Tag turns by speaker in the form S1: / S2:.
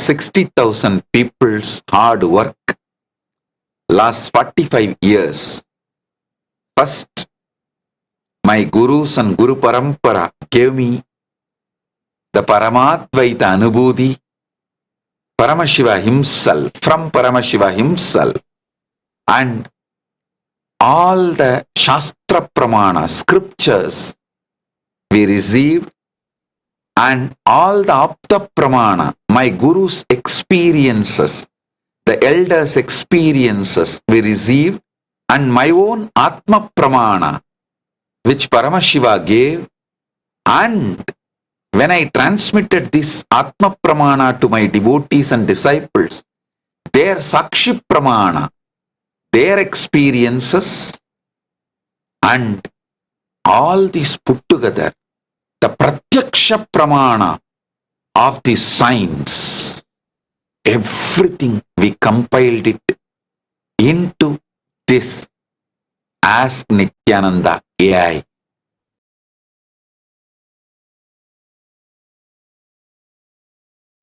S1: 60,000 people's hard work last 45 years. First, my gurus and Guru Parampara gave me the Paramatvaita Anubhuti, Paramashiva himself, from Paramashiva himself, and all the Shastra Pramana, scriptures we received, and all the Apta Pramana, my Guru's experiences, the elders' experiences we received, and my own Atma Pramana, which Paramashiva gave. And when I transmitted this Atma Pramana to my devotees and disciples, their Sakshi Pramana, their experiences, and all these put together, the Pratyaksha Pramana of the science, everything we compiled it into this Ask Nityananda AI.